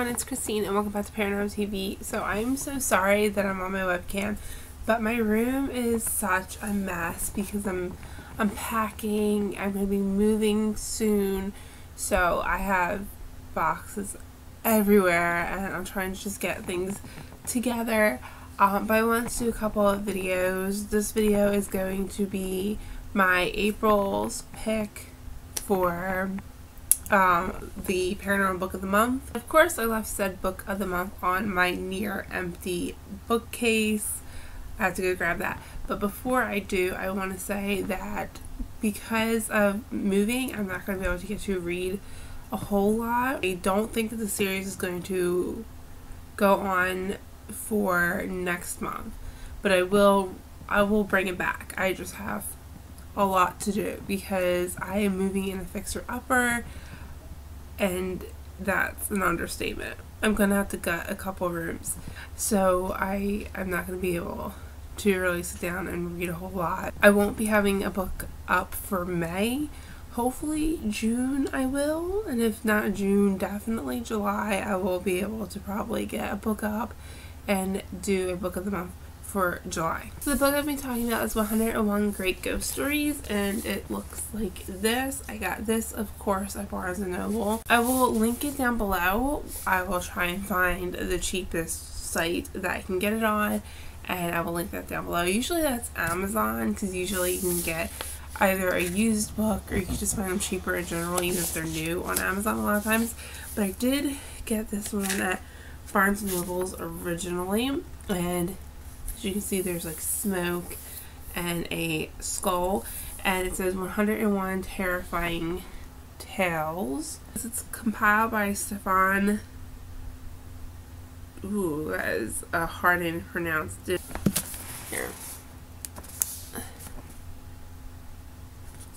everyone, it's Christine and welcome back to Paranormal TV. So I'm so sorry that I'm on my webcam, but my room is such a mess because I'm packing. I'm going to be moving soon, so I have boxes everywhere and I'm trying to just get things together. But I want to do a couple of videos. This video is going to be my April's pick for the Paranormal Book of the Month. Of course, I left said Book of the Month on my near empty bookcase. I have to go grab that. But before I do, I want to say that because of moving, I'm not going to be able to get to read a whole lot. I don't think that the series is going to go on for next month, but I will bring it back. I just have a lot to do because I am moving in a fixer-upper, and that's an understatement. I'm gonna have to gut a couple rooms, so I'm not gonna be able to really sit down and read a whole lot. I won't be having a book up for May. Hopefully June I will, and if not June, definitely July I will be able to probably get a book up and do a Book of the Month for July. So the book I've been talking about is 101 Great Ghost Stories, and it looks like this. I got this, of course, at Barnes & Noble. I will link it down below. I will try and find the cheapest site that I can get it on, and I will link that down below. Usually that's Amazon, because usually you can get either a used book or you can just find them cheaper in general, even if they're new on Amazon a lot of times. But I did get this one at Barnes & Noble's originally, and as you can see, there's like smoke and a skull, and it says 101 Terrifying Tales. It's compiled by Stefan. Ooh, that is a hard name to pronounce. Here.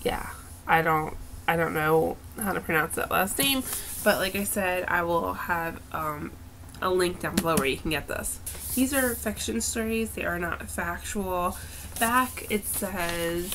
Yeah, I don't know how to pronounce that last name, but like I said, I will have a link down below where you can get this. These are fiction stories. They are not factual. Back it says,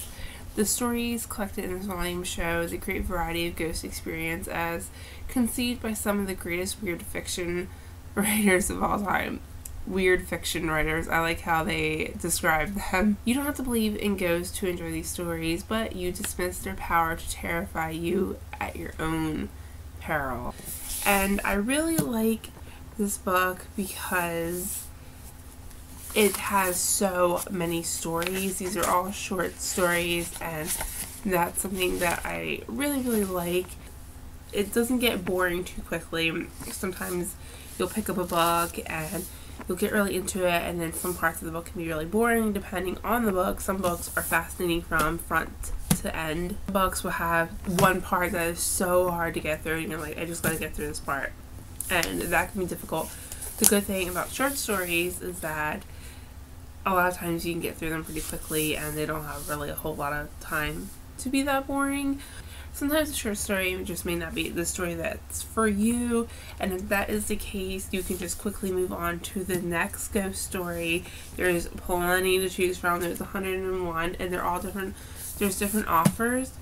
the stories collected in this volume show the great variety of ghost experience as conceived by some of the greatest weird fiction writers of all time. Weird fiction writers. I like how they describe them. You don't have to believe in ghosts to enjoy these stories, but you dismiss their power to terrify you at your own peril. And I really like this book because it has so many stories. These are all short stories, and that's something that I really like. It doesn't get boring too quickly. Sometimes you'll pick up a book and you'll get really into it, and then some parts of the book can be really boring depending on the book. Some books are fascinating from front to end. Books will have one part that is so hard to get through and you're like, I just gotta get through this part, and that can be difficult. The good thing about short stories is that a lot of times you can get through them pretty quickly and they don't have really a whole lot of time to be that boring. Sometimes a short story just may not be the story that's for you, and if that is the case, you can just quickly move on to the next ghost story. There's plenty to choose from. There's 101, and they're all different. There's different authors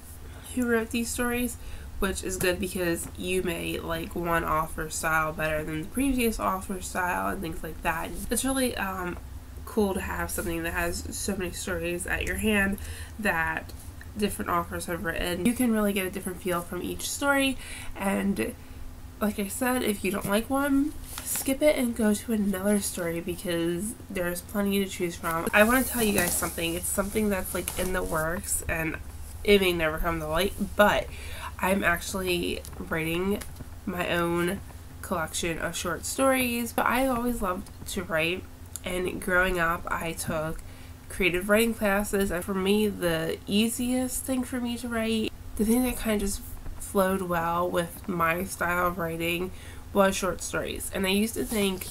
who wrote these stories, which is good because you may like one author style better than the previous author style and things like that. It's really cool to have something that has so many stories at your hand that different authors have written. You can really get a different feel from each story, and like I said, if you don't like one, skip it and go to another story because there's plenty to choose from. I want to tell you guys something. It's something that's like in the works and it may never come to light, but I'm actually writing my own collection of short stories. But I always loved to write, and growing up I took creative writing classes, and for me the easiest thing for me to write, the thing that kind of just flowed well with my style of writing, was short stories. And I used to think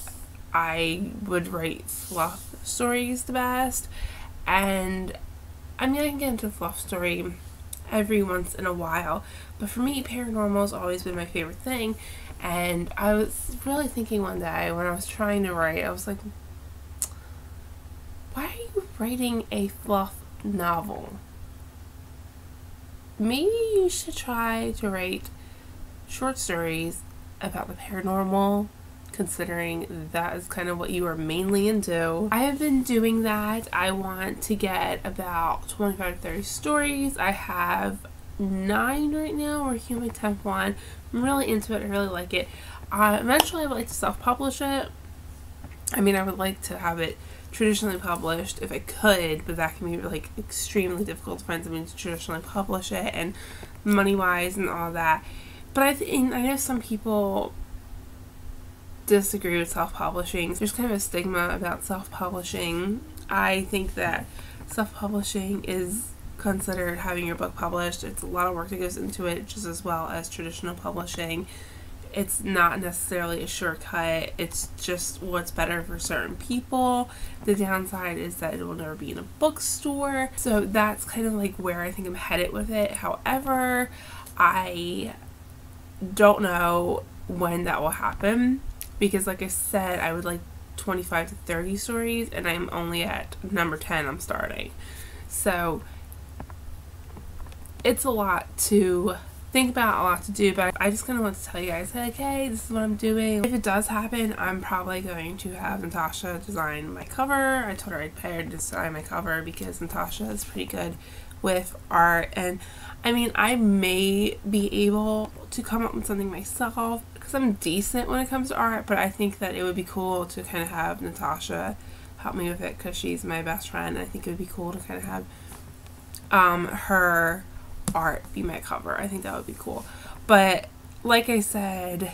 I would write fluff stories the best, and I mean I can get into a fluff story every once in a while, but for me paranormal has always been my favorite thing. And I was really thinking one day when I was trying to write, I was like, why are you writing a fluff novel? Maybe you should try to write short stories about the paranormal considering that is kind of what you are mainly into. I have been doing that. I want to get about 25 to 30 stories. I have 9 right now, working on my 10th one. I'm really into it. I really like it. Eventually I would like to self-publish it. I mean, I would like to have it traditionally published if I could, but that can be like extremely difficult to find something to traditionally publish it, and money-wise and all that. But I know some people disagree with self-publishing. There's kind of a stigma about self-publishing. I think that self-publishing is considered having your book published. It's a lot of work that goes into it, just as well as traditional publishing. It's not necessarily a shortcut. It's just what's better for certain people. The downside is that it will never be in a bookstore. So that's kind of like where I think I'm headed with it. However, I don't know when that will happen, because like I said, I would like 25 to 30 stories, and I'm only at number 10. I'm starting. So it's a lot to think about, a lot to do, but I just kind of want to tell you guys, like, hey, this is what I'm doing. If it does happen, I'm probably going to have Natasha design my cover. I told her I'd pay her to design my cover because Natasha is pretty good with art, and I mean, I may be able to come up with something myself because I'm decent when it comes to art, but I think that it would be cool to kind of have Natasha help me with it because she's my best friend. I think it would be cool to kind of have her art be my cover. I think that would be cool. But like I said,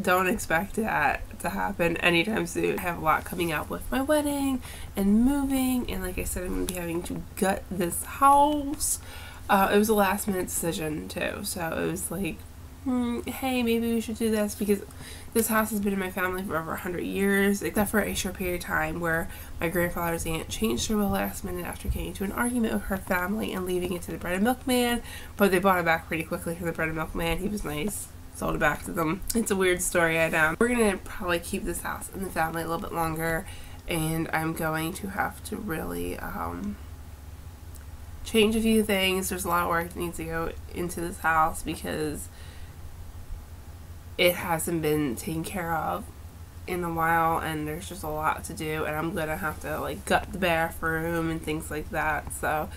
don't expect that to happen anytime soon. I have a lot coming up with my wedding and moving, and like I said, I'm going to be having to gut this house. It was a last minute decision too, so it was like, hey, maybe we should do this, because this house has been in my family for over 100 years, except for a short period of time where my grandfather's aunt changed her will last minute after getting into an argument with her family and leaving it to the bread and milk man, but they bought it back pretty quickly from the bread and milk man. He was nice. Sold it back to them. It's a weird story, I know. We're gonna probably keep this house in the family a little bit longer, and I'm going to have to really change a few things. There's a lot of work that needs to go into this house because it hasn't been taken care of in a while, and there's just a lot to do, and I'm gonna have to like gut the bathroom and things like that. So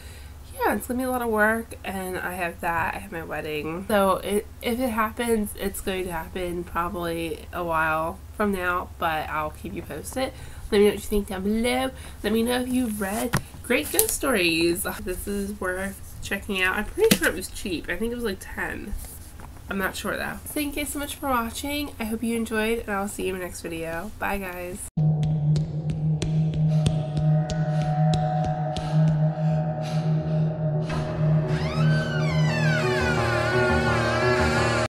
yeah, it's gonna be a lot of work, and I have that. I have my wedding. So if it happens, it's going to happen probably a while from now, but I'll keep you posted. Let me know what you think down below. Let me know if you've read Great Ghost Stories. This is worth checking out. I'm pretty sure it was cheap. I think it was like 10. I'm not sure though. Thank you so much for watching. I hope you enjoyed, and I'll see you in the next video. Bye guys.